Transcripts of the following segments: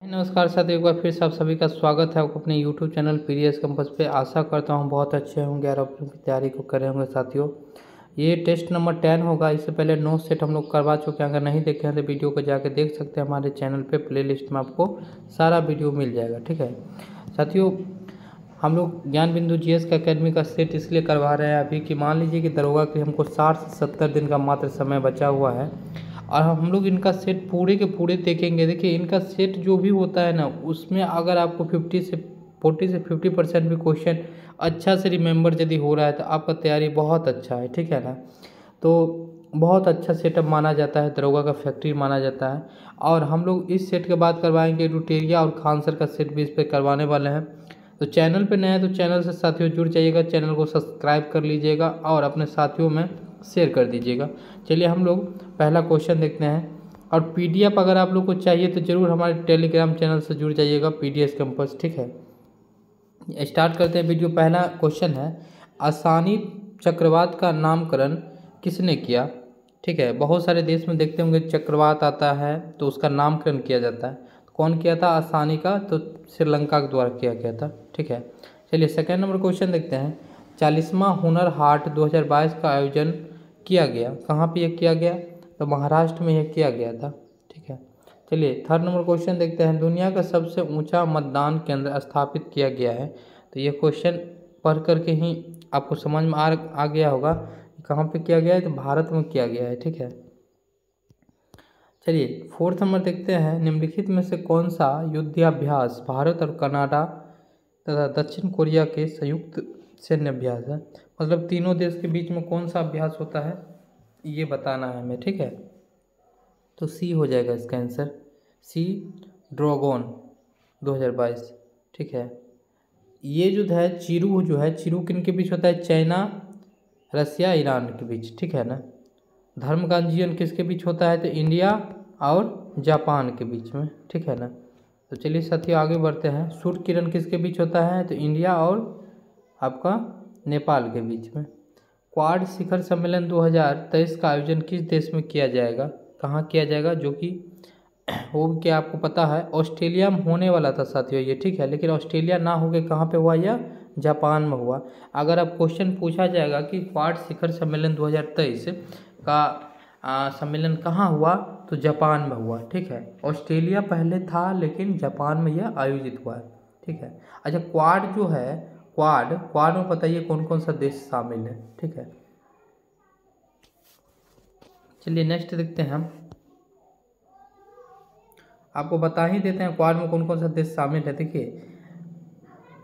नमस्कार साथियों, एक बार फिर से आप सभी का स्वागत है आपको अपने YouTube चैनल पीडीएस कैंपस पे। आशा करता हूँ बहुत अच्छे होंगे और अपनी तैयारी को कर रहे होंगे। साथियों, ये टेस्ट नंबर 10 होगा। इससे पहले 9 सेट हम लोग करवा चुके हैं। अगर नहीं देखे हैं तो वीडियो को जाके देख सकते हैं हमारे चैनल पे। प्लेलिस्ट में आपको सारा वीडियो मिल जाएगा। ठीक है साथियों, हम लोग ज्ञान बिंदु जीएस का अकेडमी का सेट इसलिए करवा रहे हैं अभी कि मान लीजिए कि दरोगा के हमको 60 से 70 दिन का मात्र समय बचा हुआ है और हम लोग इनका सेट पूरे के पूरे देखेंगे। देखिए, इनका सेट जो भी होता है ना, उसमें अगर आपको 40 से 50% भी क्वेश्चन अच्छा से रिमेंबर यदि हो रहा है तो आपका तैयारी बहुत अच्छा है। ठीक है ना, तो बहुत अच्छा सेटअप माना जाता है, दरोगा का फैक्ट्री माना जाता है। और हम लोग इस सेट के बाद करवाएंगे लुटेरिया और खान सर का सेट भी इस पर करवाने वाले हैं। तो चैनल पे नए हैं तो चैनल से साथियों जुड़ जाइएगा, चैनल को सब्सक्राइब कर लीजिएगा और अपने साथियों में शेयर कर दीजिएगा। चलिए हम लोग पहला क्वेश्चन देखते हैं। और पीडीएफ अगर आप लोग को चाहिए तो ज़रूर हमारे टेलीग्राम चैनल से जुड़ जाइएगा, पीडीएस कैंपस। ठीक है, स्टार्ट करते हैं वीडियो। पहला क्वेश्चन है, असानी चक्रवात का नामकरण किसने किया? ठीक है, बहुत सारे देश में देखते होंगे चक्रवात आता है तो उसका नामकरण किया जाता है। कौन किया था आसानी का? तो श्रीलंका के द्वारा किया गया था। ठीक है, चलिए सेकंड नंबर क्वेश्चन देखते हैं। 40वां हुनर हाट 2022 का आयोजन किया गया, कहाँ पे यह किया गया? तो महाराष्ट्र में यह किया गया था। ठीक है, चलिए थर्ड नंबर क्वेश्चन देखते हैं। दुनिया का सबसे ऊंचा मतदान केंद्र स्थापित किया गया है। तो ये क्वेश्चन पढ़ करके ही आपको समझ में आ गया होगा कहाँ पे किया गया है। तो भारत में किया गया है। ठीक है, चलिए फोर्थ नंबर देखते हैं। निम्नलिखित में से कौन सा युद्धाभ्यास भारत और कनाडा तथा दक्षिण कोरिया के संयुक्त सैन्य अभ्यास है? मतलब तीनों देश के बीच में कौन सा अभ्यास होता है ये बताना है हमें। ठीक है, तो सी हो जाएगा इसका आंसर, सी ड्रैगन 2022। ठीक है, ये जो है चिरू किन के बीच होता है? चाइना, रसिया, ईरान के बीच। ठीक है ना। धर्म गांजियन किसके बीच होता है? तो इंडिया और जापान के बीच में। ठीक है ना। तो चलिए साथियों आगे बढ़ते हैं। सूर्य किरण किसके बीच होता है? तो इंडिया और आपका नेपाल के बीच में। क्वाड शिखर सम्मेलन 2023 का आयोजन किस देश में किया जाएगा? कहाँ किया जाएगा? जो कि वो क्या आपको पता है ऑस्ट्रेलिया में होने वाला था साथियों ये। ठीक है, लेकिन ऑस्ट्रेलिया ना हो के कहाँ पे हुआ? यह जापान में हुआ। अगर आप क्वेश्चन पूछा जाएगा कि क्वाड शिखर सम्मेलन 2023 का सम्मेलन कहाँ हुआ? तो जापान में हुआ। ठीक है, ऑस्ट्रेलिया पहले था लेकिन जापान में यह आयोजित हुआ है। ठीक है, अच्छा क्वाड जो है, क्वाड में बताइए कौन कौन सा देश शामिल है? ठीक है, चलिए नेक्स्ट देखते हैं हम। आपको बता ही देते हैं क्वाड में कौन कौन सा देश शामिल है। देखिए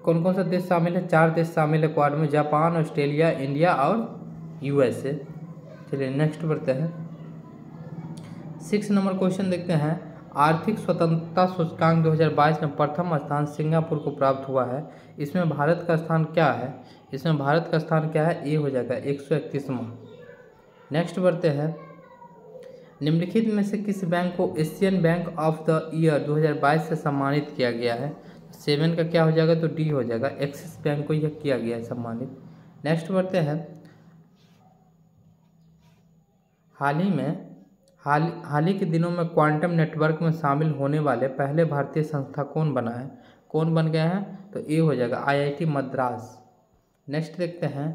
कौन कौन सा देश शामिल है? 4 देश शामिल है क्वाड में, जापान, ऑस्ट्रेलिया, इंडिया और यूएसए। चलिए नेक्स्ट बढ़ते हैं। 6 नंबर क्वेश्चन देखते हैं। आर्थिक स्वतंत्रता सूचकांक 2022 में प्रथम स्थान सिंगापुर को प्राप्त हुआ है। इसमें भारत का स्थान क्या है? इसमें भारत का स्थान क्या है? ए हो जाएगा 131वां। नेक्स्ट बढ़ते हैं। निम्नलिखित में से किस बैंक को Asian bank of the year 2022 से सम्मानित किया गया है? 7 का क्या हो जाएगा? तो डी हो जाएगा, एक्सिस बैंक को यह किया गया है सम्मानित। नेक्स्ट बढ़ते हैं। हाल ही के दिनों में क्वांटम नेटवर्क में शामिल होने वाले पहले भारतीय संस्था कौन बना है? कौन बन गया है? तो ए हो जाएगा आईआईटी मद्रास। नेक्स्ट देखते हैं।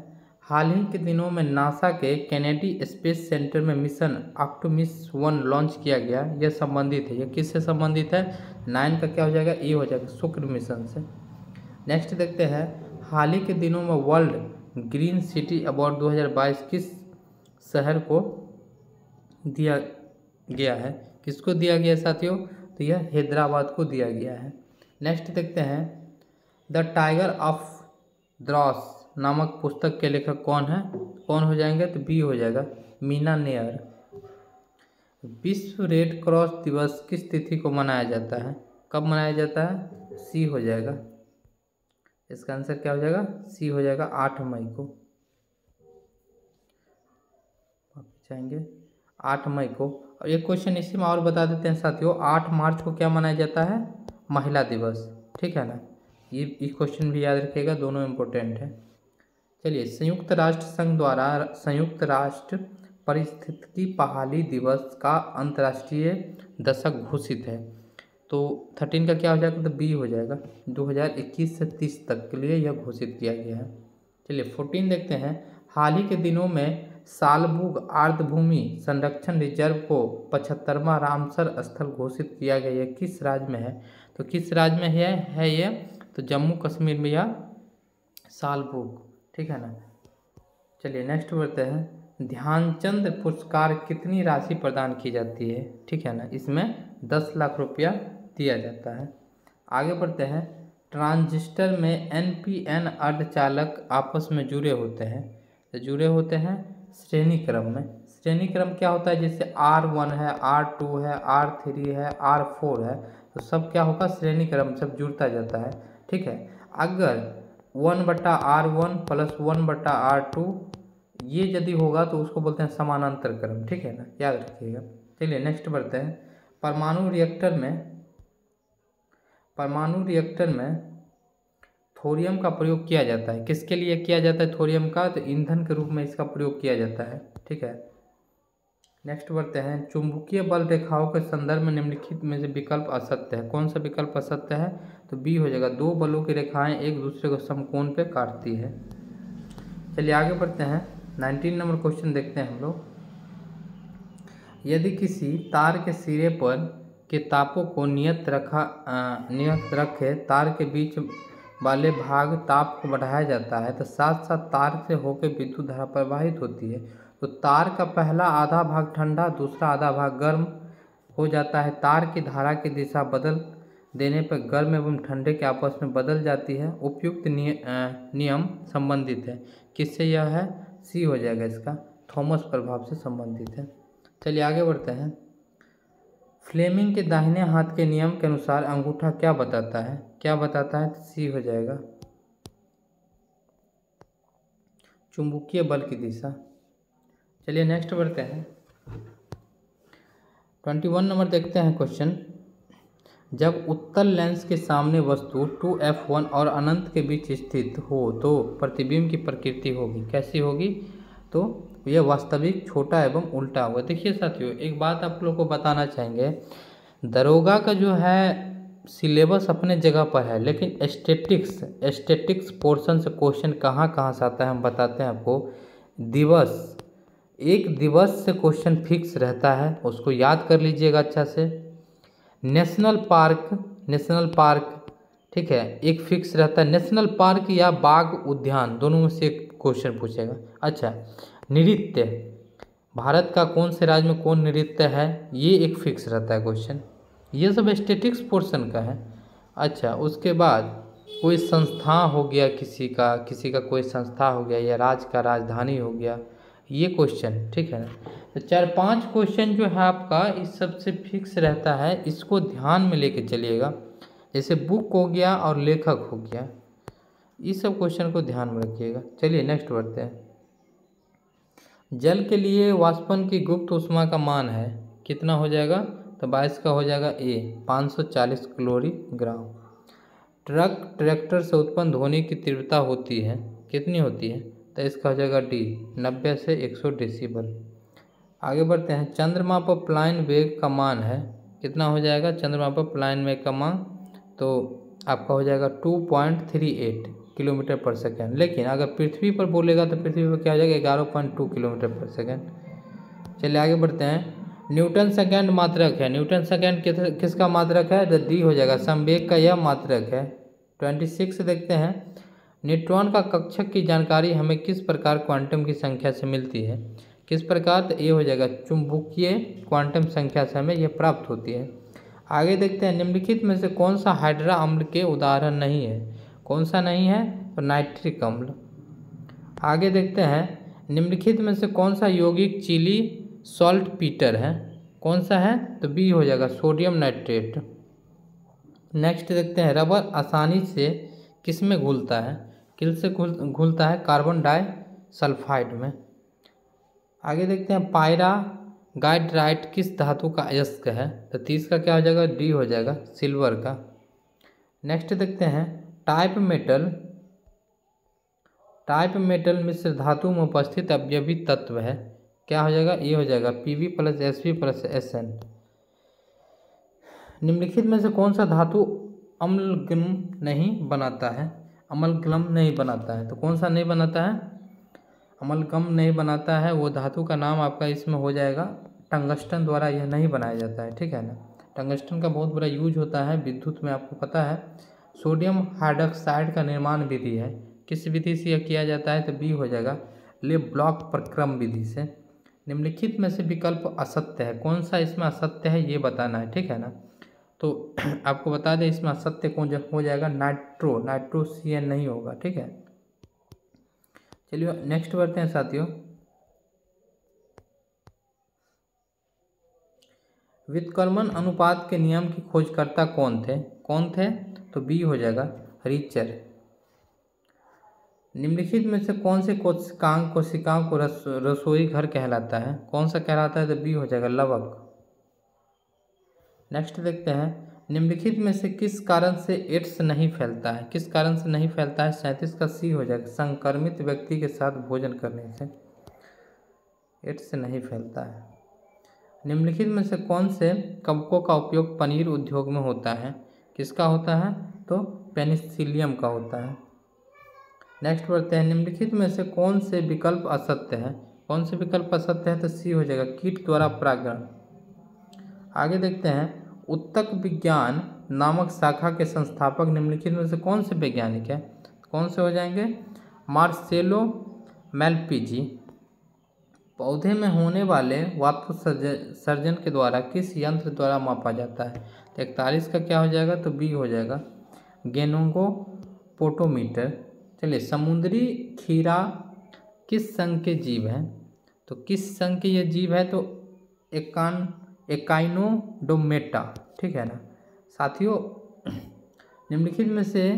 हाल ही के दिनों में नासा के केनेडी स्पेस सेंटर में मिशन आर्टेमिस 1 लॉन्च किया गया। यह संबंधित है, यह किससे संबंधित है? 9 का क्या हो जाएगा? ए हो जाएगा, शुक्र मिशन से। नेक्स्ट देखते हैं। हाल ही के दिनों में वर्ल्ड ग्रीन सिटी अवार्ड 2022 किस शहर को दिया गया है? किसको दिया गया साथियों? तो यह हैदराबाद को दिया गया है। नेक्स्ट देखते हैं। द टाइगर ऑफ द्रास नामक पुस्तक के लेखक कौन है? कौन हो जाएंगे? तो बी हो जाएगा, मीना नेयर। विश्व रेड क्रॉस दिवस किस तिथि को मनाया जाता है? कब मनाया जाता है? सी हो जाएगा, इसका आंसर क्या हो जाएगा? सी हो जाएगा 8 मई को। चाहेंगे 8 मई को। और एक क्वेश्चन इसी में और बता देते हैं साथियों। 8 मार्च को क्या मनाया जाता है? महिला दिवस। ठीक है ना, ये क्वेश्चन भी याद रखिएगा, दोनों इम्पोर्टेंट है। चलिए, संयुक्त राष्ट्र संघ द्वारा संयुक्त राष्ट्र पारिस्थितिकी बहाली दिवस का अंतर्राष्ट्रीय दशक घोषित है। तो 13 का क्या हो जाएगा, तो बी हो जाएगा। 2021 से 30 तक के लिए यह घोषित किया गया है। चलिए 14 देखते हैं। हाल ही के दिनों में सालबुग आर्द्रभूमि संरक्षण रिजर्व को 75वां रामसर स्थल घोषित किया गया। यह किस राज्य में है, तो किस राज्य में है ये, तो जम्मू कश्मीर में यह सालबुग, ठीक है ना। चलिए नेक्स्ट बढ़ते हैं। ध्यानचंद पुरस्कार कितनी राशि प्रदान की जाती है, ठीक है ना, इसमें 10 लाख रुपया दिया जाता है। आगे बढ़ते हैं। ट्रांजिस्टर में NPN अर्धचालक आपस में जुड़े होते हैं, तो जुड़े होते हैं श्रेणी क्रम में। श्रेणी क्रम क्या होता है, जैसे R1 है, R2 है, R3 है, R4 है, तो सब क्या होगा, श्रेणी क्रम सब जुड़ता जाता है, ठीक है। अगर 1/R1 + 1/R2 ये यदि होगा तो उसको बोलते हैं समानांतर क्रम, ठीक है ना, याद रखिएगा। चलिए नेक्स्ट बढ़ते हैं। परमाणु रिएक्टर में थोरियम का प्रयोग किया जाता है। किसके लिए किया जाता है थोरियम का, तो ईंधन के रूप में इसका प्रयोग किया जाता है, ठीक है। नेक्स्ट बढ़ते हैं। चुंबकीय बल रेखाओं के संदर्भ में निम्नलिखित में से विकल्प असत्य है। कौन सा विकल्प असत्य है, तो बी हो जाएगा। दो बलों की रेखाएं एक दूसरे को समकोण पे काटती है। चलिए आगे बढ़ते हैं। 19 नंबर क्वेश्चन देखते हैं हम लोग। यदि किसी तार के सिरे पर के तापों को नियत रखे तार के बीच वाले भाग ताप को बढ़ाया जाता है, तो साथ साथ तार से होकर विद्युत धारा प्रवाहित होती है, तो तार का पहला आधा भाग ठंडा, दूसरा आधा भाग गर्म हो जाता है। तार की धारा की दिशा बदल देने पर गर्म एवं ठंडे के आपस में बदल जाती है। उपयुक्त नियम संबंधित है। किससे यह है, सी हो जाएगा इसका, थॉमस प्रभाव से संबंधित है। चलिए आगे बढ़ते हैं। फ्लेमिंग के दाहिने हाथ के नियम के अनुसार अंगूठा क्या बताता है, क्या बताता है, सी हो जाएगा, चुंबकीय बल की दिशा। चलिए नेक्स्ट बढ़ते हैं। 21 नंबर देखते हैं क्वेश्चन। जब उत्तल लेंस के सामने वस्तु 2f1 और अनंत के बीच स्थित हो तो प्रतिबिंब की प्रकृति होगी, कैसी होगी, तो यह वास्तविक, छोटा एवं उल्टा होगा। देखिए साथियों, एक बात आप लोग को बताना चाहेंगे, दरोगा का जो है सिलेबस अपने जगह पर है, लेकिन एस्थेटिक्स पोर्शन से क्वेश्चन कहाँ से आता है हम बताते हैं आपको। एक दिवस से क्वेश्चन फिक्स रहता है, उसको याद कर लीजिएगा अच्छा से। नेशनल पार्क, ठीक है, एक फिक्स रहता है, नेशनल पार्क या बाग उद्यान, दोनों में से एक क्वेश्चन पूछेगा। अच्छा, नृत्य, भारत का कौन से राज्य में कौन नृत्य है, ये एक फिक्स रहता है क्वेश्चन। ये सब स्टैटिक्स पोर्शन का है। अच्छा, उसके बाद कोई संस्था हो गया, किसी का कोई संस्था हो गया, या राज्य का राजधानी हो गया, ये क्वेश्चन, ठीक है ना। तो 4-5 क्वेश्चन जो है आपका इस सब से फिक्स रहता है, इसको ध्यान में लेके चलिएगा। जैसे बुक हो गया और लेखक हो गया, इस सब क्वेश्चन को ध्यान में रखिएगा। चलिए नेक्स्ट बढ़ते हैं। जल के लिए वाष्पन की गुप्त ऊष्मा का मान है, कितना हो जाएगा, तो 22 का हो जाएगा ए, 540 कैलोरीग्राम। ट्रैक्टर से उत्पन्न ध्वनि की तीव्रता होती है, कितनी होती है, तो इसका हो जाएगा डी, 90 से 100 डेसिबल। आगे बढ़ते हैं। चंद्रमा पर प्लाइन वेग का मान है, कितना हो जाएगा, चंद्रमा पर प्लाइन वेग का मान तो आपका हो जाएगा 2.38 किलोमीटर पर सेकेंड। लेकिन अगर पृथ्वी पर बोलेगा तो पृथ्वी पर क्या हो जाएगा, 11.2 किलोमीटर पर सेकेंड। चलिए आगे बढ़ते हैं। न्यूटन सेकेंड मात्रक है, न्यूटन सेकेंड किसका मात्रक है, तो डी हो जाएगा, संवेग का यह मात्रक है। 26 देखते हैं। न्यूट्रॉन का कक्षक की जानकारी हमें किस प्रकार क्वांटम की संख्या से मिलती है, किस प्रकार, तो ये हो जाएगा चुंबकीय क्वांटम संख्या से हमें यह प्राप्त होती है। आगे देखते हैं। निम्नलिखित में से कौन सा हाइड्रा अम्ल के उदाहरण नहीं है, कौन सा नहीं है, तो नाइट्रिक अम्ल। आगे देखते हैं। निम्नलिखित में से कौन सा यौगिक चिली सॉल्ट पीटर है, कौन सा है, तो बी हो जाएगा, सोडियम नाइट्रेट। नेक्स्ट देखते हैं। रबर आसानी से किस में घुलता है, किस से घुलता है, कार्बन डाइसल्फाइड में। आगे देखते हैं। पायरा गाइड्राइट किस धातु का अयस्क है, तो 30 का क्या हो जाएगा, डी हो जाएगा, सिल्वर का। नेक्स्ट देखते हैं। टाइप मेटल मिश्र धातु में उपस्थित अवयवी तत्व है, क्या हो जाएगा, ये हो जाएगा Pb + Sp + Sn। निम्नलिखित में से कौन सा धातु अम्लग्न नहीं बनाता है? अम्लग्न नहीं बनाता है, तो कौन सा नहीं बनाता है? अम्लग्न नहीं बनाता है, वो धातु का नाम आपका इसमें हो जाएगा टंगस्टन द्वारा यह नहीं बनाया जाता है, ठीक है ना। टंगस्टन का बहुत बड़ा यूज होता है विद्युत में, आपको पता है। सोडियम हाइड्रॉक्साइड का निर्माण विधि है, किस विधि से यह किया जाता है? तो बी हो जाएगा ले ब्लॉक प्रक्रम विधि से। निम्नलिखित में से विकल्प असत्य है, कौन सा इसमें असत्य है ये बताना है, ठीक है ना। तो आपको बता दें इसमें असत्य कौन हो जाएगा? नाइट्रोसियन नहीं होगा, ठीक है। चलिए नेक्स्ट बढ़ते हैं साथियों। व्युत्क्रमण अनुपात के नियम की खोजकर्ता कौन थे? कौन थे? तो बी हो जाएगा रीचर। निम्नलिखित में से कौन से कोशिकाओं को रसोई घर कहलाता है? कौन सा कहलाता है? तो बी हो जाएगा लवक। नेक्स्ट देखते हैं, निम्नलिखित में से किस कारण से एड्स नहीं फैलता है? किस कारण से नहीं फैलता है? 37 का सी हो जाएगा संक्रमित व्यक्ति के साथ भोजन करने से एड्स नहीं फैलता है। निम्नलिखित में से कौन से कवकों का उपयोग पनीर उद्योग में होता है? किसका होता है? तो पेनिसिलियम का होता है। नेक्स्ट बढ़ते हैं, निम्नलिखित में से कौन से विकल्प असत्य है? कौन से विकल्प असत्य है? तो सी हो जाएगा कीट द्वारा परागण। आगे देखते हैं, उत्तक विज्ञान नामक शाखा के संस्थापक निम्नलिखित में से कौन से वैज्ञानिक है? कौन से हो जाएंगे? मार्सेलो मेलपिजी। पौधे में होने वाले वाष्पोत्सर्जन के द्वारा किस यंत्र द्वारा मापा जाता है? 41 का क्या हो जाएगा? तो बी हो जाएगा गेनोगोपोटोमीटर। चलिए, समुद्री खीरा किस संघ के जीव हैं? तो किस संघ के ये जीव है? तो एकाइनोडोमेटा, ठीक है ना। साथियों, निम्नलिखित में से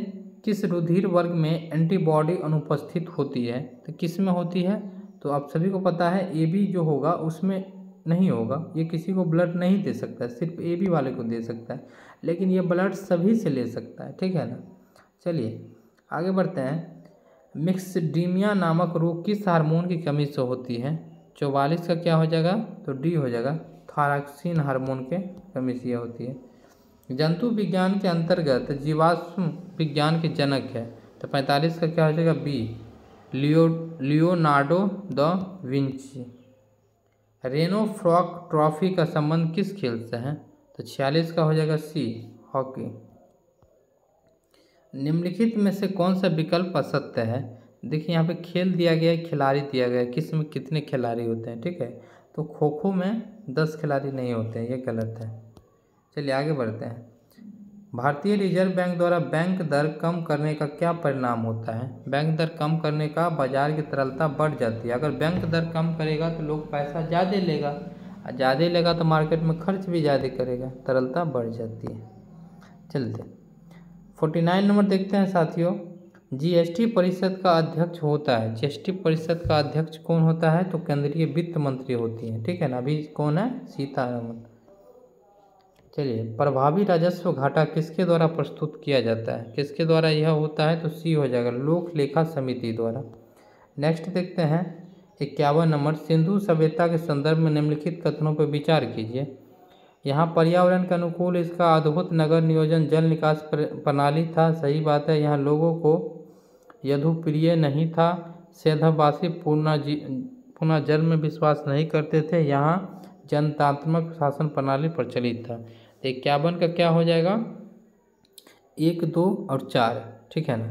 किस रुधिर वर्ग में एंटीबॉडी अनुपस्थित होती है? तो किस में होती है? तो आप सभी को पता है ए बी जो होगा उसमें नहीं होगा, ये किसी को ब्लड नहीं दे सकता है, सिर्फ ए बी वाले को दे सकता है, लेकिन ये ब्लड सभी से ले सकता है, ठीक है ना। चलिए आगे बढ़ते हैं, मिक्सडीमिया नामक रोग किस हार्मोन की कमी से होती है? 44 का क्या हो जाएगा? तो डी हो जाएगा थायरॉक्सिन हार्मोन के कमी से होती है। जंतु विज्ञान के अंतर्गत जीवाश्म विज्ञान के जनक है, तो 45 का क्या हो जाएगा? B Leonardo da Vinci. रेनो फ्रॉक ट्रॉफी का संबंध किस खेल से है? तो 46 का हो जाएगा सी हॉकी। निम्नलिखित में से कौन सा विकल्प असत्य है? देखिए यहाँ पे खेल दिया गया है, खिलाड़ी दिया गया है, किस में कितने खिलाड़ी होते हैं, ठीक है। तो खो खो में 10 खिलाड़ी नहीं होते हैं, ये गलत है। चलिए आगे बढ़ते हैं, भारतीय रिजर्व बैंक द्वारा बैंक दर कम करने का क्या परिणाम होता है? बैंक दर कम करने का बाजार की तरलता बढ़ जाती है। अगर बैंक दर कम करेगा तो लोग पैसा ज़्यादा लेगा, और ज़्यादा लेगा तो मार्केट में खर्च भी ज़्यादा करेगा, तरलता बढ़ जाती है। चलते 49 नंबर देखते हैं साथियों, जीएसटी परिषद का अध्यक्ष होता है। जीएसटी परिषद का अध्यक्ष कौन होता है? तो केंद्रीय वित्त मंत्री होती है, ठीक है ना। अभी कौन है? सीतारमण। चलिए, प्रभावी राजस्व घाटा किसके द्वारा प्रस्तुत किया जाता है? किसके द्वारा यह होता है? तो सी हो जाएगा लोक लेखा समिति द्वारा। नेक्स्ट देखते हैं 51 नंबर, सिंधु सभ्यता के संदर्भ में निम्नलिखित कथनों पर विचार कीजिए। यहाँ पर्यावरण के अनुकूल इसका अद्भुत नगर नियोजन जल निकास प्रणाली था, सही बात है। यहाँ लोगों को यदुप्रिय नहीं था, सेधवासी पुनः जल में विश्वास नहीं करते थे, यहाँ जनतात्मक शासन प्रणाली प्रचलित था। 51 का क्या हो जाएगा? 1, 2 और 4, ठीक है ना।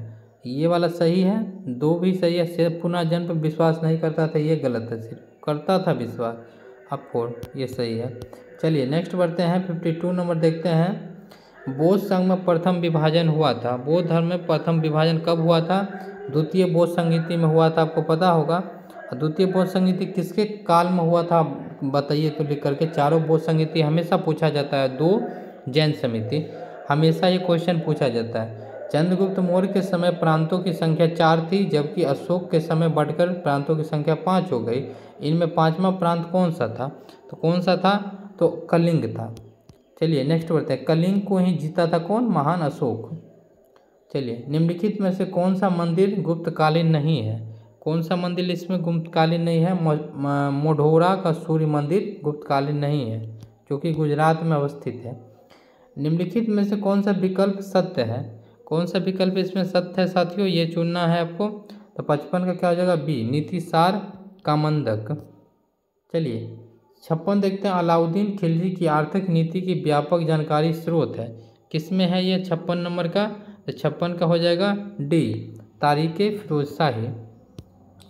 ये वाला सही है, 2 भी सही है, से पुनः जन्म पर विश्वास नहीं करता था, ये गलत है, सिर्फ करता था विश्वास। अब 4 ये सही है। चलिए नेक्स्ट बढ़ते हैं, 52 नंबर देखते हैं, बौद्ध संघ में प्रथम विभाजन हुआ था। बौद्ध धर्म में प्रथम विभाजन कब हुआ था? द्वितीय बौद्ध संहिता में हुआ था, आपको पता होगा। द्वितीय बौद्ध संहिता किसके काल में हुआ था बताइए तो लिख करके। चारों बौद्ध संहिता हमेशा पूछा जाता है, 2 जैन समिति, हमेशा ये क्वेश्चन पूछा जाता है। चंद्रगुप्त मौर्य के समय प्रांतों की संख्या 4 थी, जबकि अशोक के समय बढ़कर प्रांतों की संख्या 5 हो गई। इनमें 5वां प्रांत कौन सा था? तो कौन सा था? तो कलिंग था। चलिए नेक्स्ट बढ़ते हैं, कलिंग को ही जीता था कौन? महान अशोक। चलिए, निम्नलिखित में से कौन सा मंदिर गुप्तकालीन नहीं है? कौन सा मंदिर इसमें गुप्तकालीन नहीं है? मोढोरा का सूर्य मंदिर गुप्तकालीन नहीं है, जो कि गुजरात में अवस्थित है। निम्नलिखित में से कौन सा विकल्प सत्य है? कौन सा विकल्प इसमें सत्य है साथियों, ये चुनना है आपको। तो 55 का क्या हो जाएगा? बी, नीतिसार कामंदक। चलिए 56 देखते हैं। अलाउद्दीन खिलजी की आर्थिक नीति की व्यापक जानकारी स्रोत है, किसमें है ये 56 नंबर का? तो 56 का हो जाएगा डी, तारीख़े फिरोज शाही।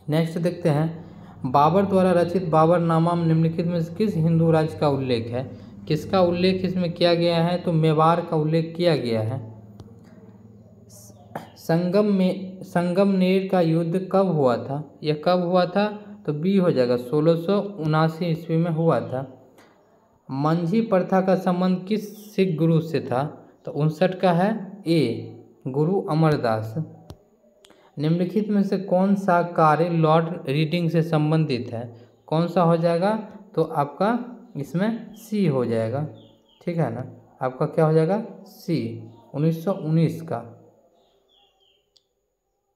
नेक्स्ट देखते हैं, बाबर द्वारा रचित बाबरनामा में निम्नलिखित में से किस हिंदू राज्य का उल्लेख है? किसका उल्लेख इसमें किया गया है? तो मेवाड़ का उल्लेख किया गया है। संगमनेर का युद्ध कब हुआ था? यह कब हुआ था? तो बी हो जाएगा, 1679 ईस्वी में हुआ था। मंझी प्रथा का संबंध किस सिख गुरु से था? तो 59 का है ए, गुरु अमरदास। निम्नलिखित में से कौन सा कार्य लॉर्ड रीडिंग से संबंधित है? कौन सा हो जाएगा? तो आपका इसमें सी हो जाएगा, ठीक है ना। आपका क्या हो जाएगा? सी, 1919 का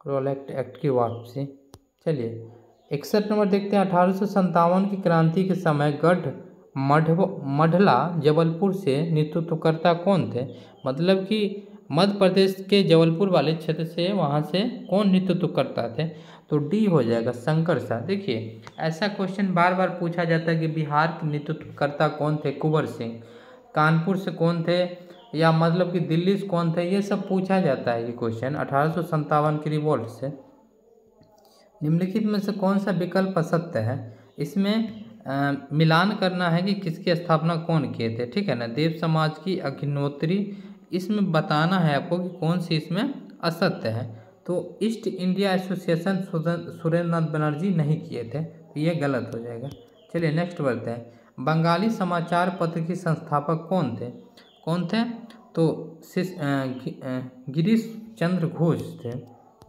रोलेक्ट एक्ट की वापसी। चलिए 61 नंबर देखते हैं। 1857 की क्रांति के समय गढ़ मढ़ला जबलपुर से नेतृत्वकर्ता कौन थे? मतलब कि मध्य प्रदेश के जबलपुर वाले क्षेत्र से वहाँ से कौन नेतृत्व करता थे? तो डी हो जाएगा, शंकर शाह। देखिए ऐसा क्वेश्चन बार बार पूछा जाता है कि बिहार के नेतृत्वकर्ता कौन थे? कुंवर सिंह। कानपुर से कौन थे, या मतलब कि दिल्ली से कौन थे, ये सब पूछा जाता है ये क्वेश्चन 1857 की रिवोल्ट से। निम्नलिखित में से कौन सा विकल्प असत्य है? इसमें मिलान करना है कि किसकी स्थापना कौन किए थे, ठीक है ना। देव समाज की अग्निहोत्री, इसमें बताना है आपको कि कौन सी इसमें असत्य है। तो east India association Surendranath Banerjee नहीं किए थे, तो ये गलत हो जाएगा। चलिए नेक्स्ट बढ़ते हैं। बंगाली समाचार पत्र की संस्थापक कौन थे? कौन थे? तो गिरीश चंद्र घोष थे,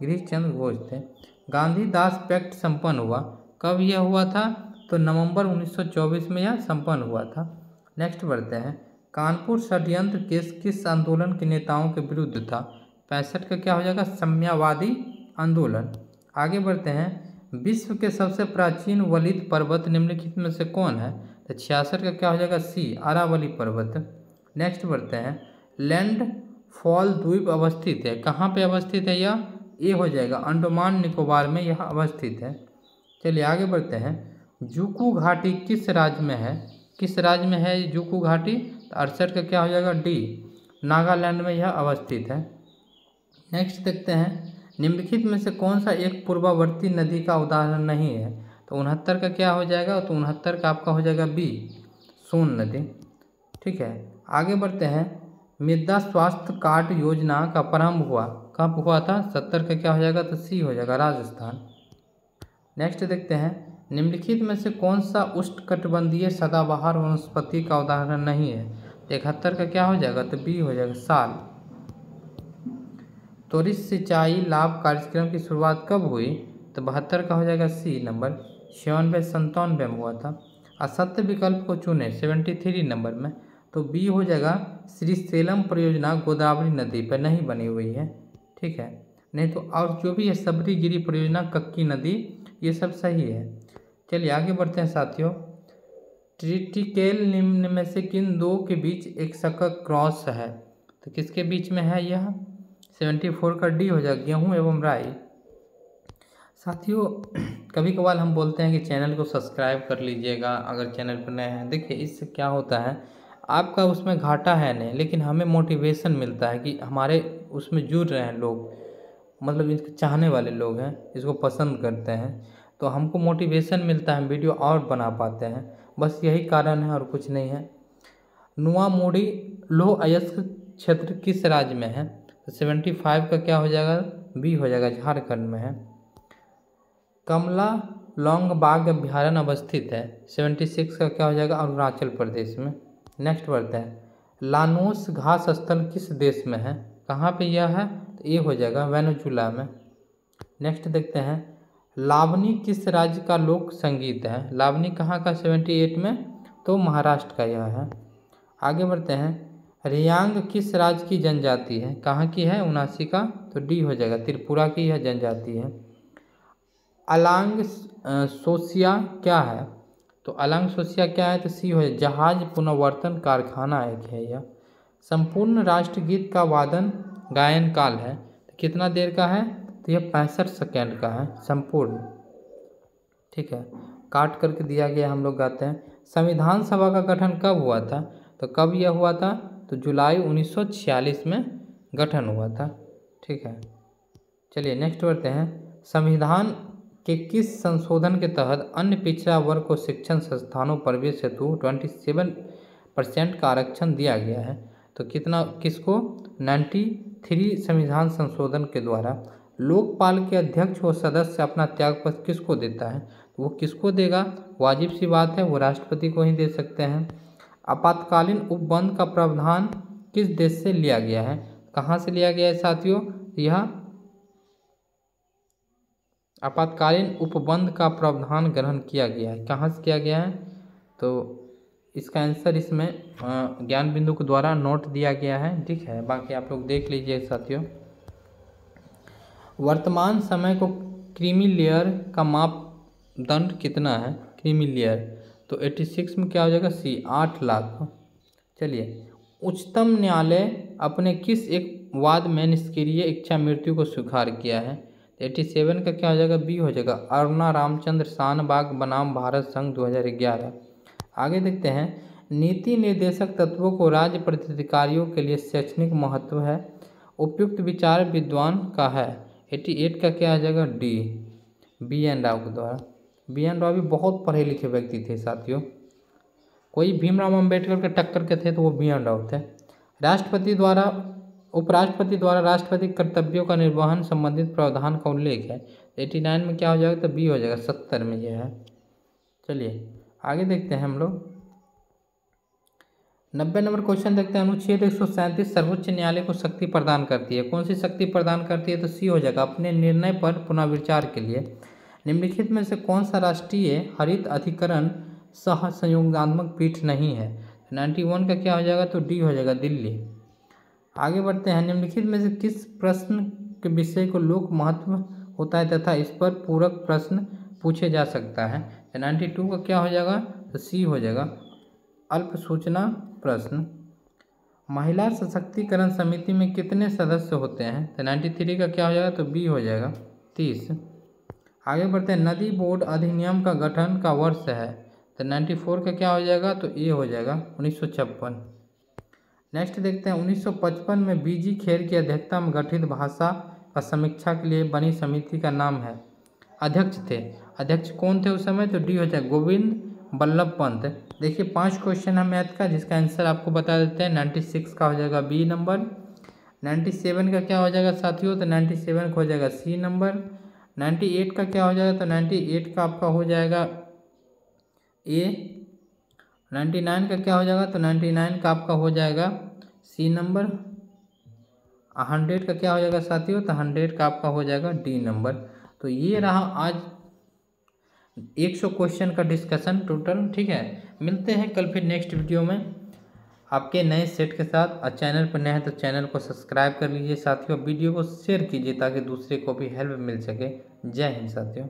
गिरीश चंद्र घोष थे। गांधी-दास पैक्ट संपन्न हुआ, कब यह हुआ था? तो नवंबर 1924 में यह संपन्न हुआ था। नेक्स्ट बढ़ते हैं। कानपुर षड्यंत्र केस किस आंदोलन के नेताओं के विरुद्ध था? 65 का क्या हो जाएगा? साम्यवादी आंदोलन। आगे बढ़ते हैं। विश्व के सबसे प्राचीन वलित पर्वत निम्नलिखित में से कौन है? तो 66 का क्या हो जाएगा? सी, अरावली पर्वत। नेक्स्ट बढ़ते हैं। लैंड फॉल द्वीप अवस्थित है, कहाँ पे अवस्थित है यह? ए हो जाएगा, अंडमान निकोबार में यह अवस्थित है। चलिए आगे बढ़ते हैं। जुकू घाटी किस राज्य में है? किस राज्य में है जुकू घाटी? तो 68 का क्या हो जाएगा? डी, नागालैंड में यह अवस्थित है। नेक्स्ट देखते हैं। निम्नलिखित में से कौन सा एक पूर्ववर्ती नदी का उदाहरण नहीं है? तो 69 का क्या हो जाएगा? तो 69 का आपका हो जाएगा बी, सोन नदी, ठीक है। आगे बढ़ते हैं। मृदा स्वास्थ्य कार्ड योजना का प्रारंभ हुआ, कब हुआ था? 70 का क्या हो जाएगा? तो सी हो जाएगा, राजस्थान। नेक्स्ट देखते हैं। निम्नलिखित में से कौन सा उष्णकटिबंधीय सदाबहार वनस्पति का उदाहरण नहीं है? 71 का क्या हो जाएगा? तो बी हो जाएगा, साल। त्वरित सिंचाई लाभ कार्यक्रम की शुरुआत कब हुई? तो 72 का हो जाएगा सी नंबर, 96-97 में हुआ था। असत्य विकल्प को चुने 73 नंबर में, तो बी हो जाएगा, श्री सेलम परियोजना गोदावरी नदी पर नहीं बनी हुई है, ठीक है। नहीं तो और जो भी है सबरीगिरी परियोजना, कक्की नदी, ये सब सही है। चलिए आगे बढ़ते हैं साथियों। ट्रिटिकेल निम्न में से किन दो के बीच एक सकक क्रॉस है? तो किसके बीच में है यह? 74 का डी हो जाएगा, गेहूं एवं राई। साथियों कभी कभार हम बोलते हैं कि चैनल को सब्सक्राइब कर लीजिएगा अगर चैनल पर नए हैं। देखिए इससे क्या होता है, आपका उसमें घाटा है नहीं, लेकिन हमें मोटिवेशन मिलता है कि हमारे उसमें जुड़ रहे हैं लोग, मतलब इसको चाहने वाले लोग हैं, इसको पसंद करते हैं, तो हमको मोटिवेशन मिलता है, वीडियो और बना पाते हैं। बस यही कारण है और कुछ नहीं है। नुआमुड़ी लौह अयस्क क्षेत्र किस राज्य में है? तो 75 का क्या हो जाएगा? बी हो जाएगा, झारखंड में है। कमला लौंगबाग अभ्यारण्य अवस्थित है, 76 का क्या हो जाएगा? अरुणाचल प्रदेश में। नेक्स्ट बढ़ते हैं। लानोस घास स्थल किस देश में है? कहाँ पे यह है? तो ये हो जाएगा वेनेजुला में। नेक्स्ट देखते हैं। लावनी किस राज्य का लोक संगीत है? लावनी कहाँ का? 78 में, तो महाराष्ट्र का यह है। आगे बढ़ते हैं। रियांग किस राज्य की जनजाति है? कहाँ की है? 79 का, तो डी हो जाएगा, त्रिपुरा की यह जनजाति है। अलांग सोसिया क्या है? तो अलांग सोसिया क्या है? तो सी हो जाए, जहाज पुनर्वर्तन कारखाना एक है यह। संपूर्ण राष्ट्रगीत का वादन गायन काल है, तो कितना देर का है, तो यह 65 सेकेंड का है संपूर्ण। ठीक है, काट करके दिया गया, हम लोग गाते हैं। संविधान सभा का गठन कब हुआ था, तो कब यह हुआ था, तो जुलाई 1946 में गठन हुआ था। ठीक है, चलिए नेक्स्ट बढ़ते हैं। संविधान के किस संशोधन के तहत अन्य पिछड़ा वर्ग को शिक्षण संस्थानों प्रवेश हेतु 27% का आरक्षण दिया गया है, तो कितना, किसको, 93 संविधान संशोधन के द्वारा। लोकपाल के अध्यक्ष व सदस्य अपना त्यागपत्र किसको देता है, तो वो किसको देगा, वाजिब सी बात है, वो राष्ट्रपति को ही दे सकते हैं। आपातकालीन उपबंध का प्रावधान किस देश से लिया गया है, कहाँ से लिया गया है साथियों, यह आपातकालीन उपबंध का प्रावधान ग्रहण किया गया है, कहाँ से किया गया है, तो इसका आंसर इसमें ज्ञान बिंदु के द्वारा नोट दिया गया है। ठीक है, बाकी आप लोग देख लीजिए साथियों। वर्तमान समय को क्रीमी लेयर का मापदंड कितना है, क्रीमी लेयर, तो 86 में क्या हो जाएगा, सी, 8 लाख। चलिए, उच्चतम न्यायालय अपने किस एक वाद में निष्क्रिय इच्छा मृत्यु को स्वीकार किया है, 87 का क्या हो जाएगा, बी हो जाएगा, अरुणा रामचंद्र शानबाग बनाम भारत संघ 2011। आगे देखते हैं। नीति निर्देशक तत्वों को राज्य पदाधिकारियों के लिए शैक्षणिक महत्व है, उपयुक्त विचार विद्वान का है, 88 का क्या आ जाएगा, डी, बी एन राव के द्वारा। बी एन राव भी बहुत पढ़े लिखे व्यक्ति थे साथियों, कोई भीमराव अम्बेडकर के टक्कर के थे तो वो बी एन राव थे। राष्ट्रपति द्वारा उपराष्ट्रपति द्वारा राष्ट्रपति कर्तव्यों का निर्वहन संबंधित प्रावधान का उल्लेख है, 89 में क्या हो जाएगा, तो बी हो जाएगा, 70 में यह है। चलिए आगे देखते हैं हम लोग। 90 नंबर क्वेश्चन देखते हैं। अनुच्छेद 137 सर्वोच्च न्यायालय को शक्ति प्रदान करती है, कौन सी शक्ति प्रदान करती है, तो सी हो जाएगा, अपने निर्णय पर पुनर्विचार के लिए। निम्नलिखित में से कौन सा राष्ट्रीय हरित अधिकरण सह संयोगात्मक पीठ नहीं है, 91 का क्या हो जाएगा, तो डी हो जाएगा, दिल्ली। आगे बढ़ते हैं। निम्नलिखित में से किस प्रश्न के विषय को लोक महत्व होता है तथा इस पर पूरक प्रश्न पूछे जा सकता है, 92 का क्या हो जाएगा, तो सी हो जाएगा, अल्प सूचना प्रश्न। महिला सशक्तिकरण समिति में कितने सदस्य होते हैं, तो 93 का क्या हो जाएगा, तो बी हो जाएगा, 30। आगे बढ़ते हैं। नदी बोर्ड अधिनियम का गठन का वर्ष है, तो 94 का क्या हो जाएगा, तो ए हो जाएगा, 1956। नेक्स्ट देखते हैं। 1955 में बीजी खेर की अध्यक्षता में गठित भाषा का समीक्षा के लिए बनी समिति का नाम है, अध्यक्ष थे, अध्यक्ष कौन थे उस समय, तो डी हो जाए, गोविंद बल्लभ पंत। देखिए 5 क्वेश्चन है मैथ का, जिसका आंसर आपको बता देते हैं। 96 का हो जाएगा बी नंबर, 97 का क्या हो जाएगा साथियों, तो 97 का हो जाएगा सी नंबर, 98 का क्या हो जाएगा, तो 98 का आपका हो जाएगा ए, 99 का क्या हो जाएगा, तो 99 का आपका हो जाएगा सी नंबर, 100 का क्या हो जाएगा साथियों, तो 100 का आपका हो जाएगा डी नंबर। तो ये रहा आज 100 क्वेश्चन का डिस्कशन टोटल। ठीक है, मिलते हैं कल फिर नेक्स्ट वीडियो में आपके नए सेट के साथ। और चैनल पर नए हैं तो चैनल को सब्सक्राइब कर लीजिए साथियों, वीडियो को शेयर कीजिए ताकि दूसरे को भी हेल्प मिल सके। जय हिंद साथियों।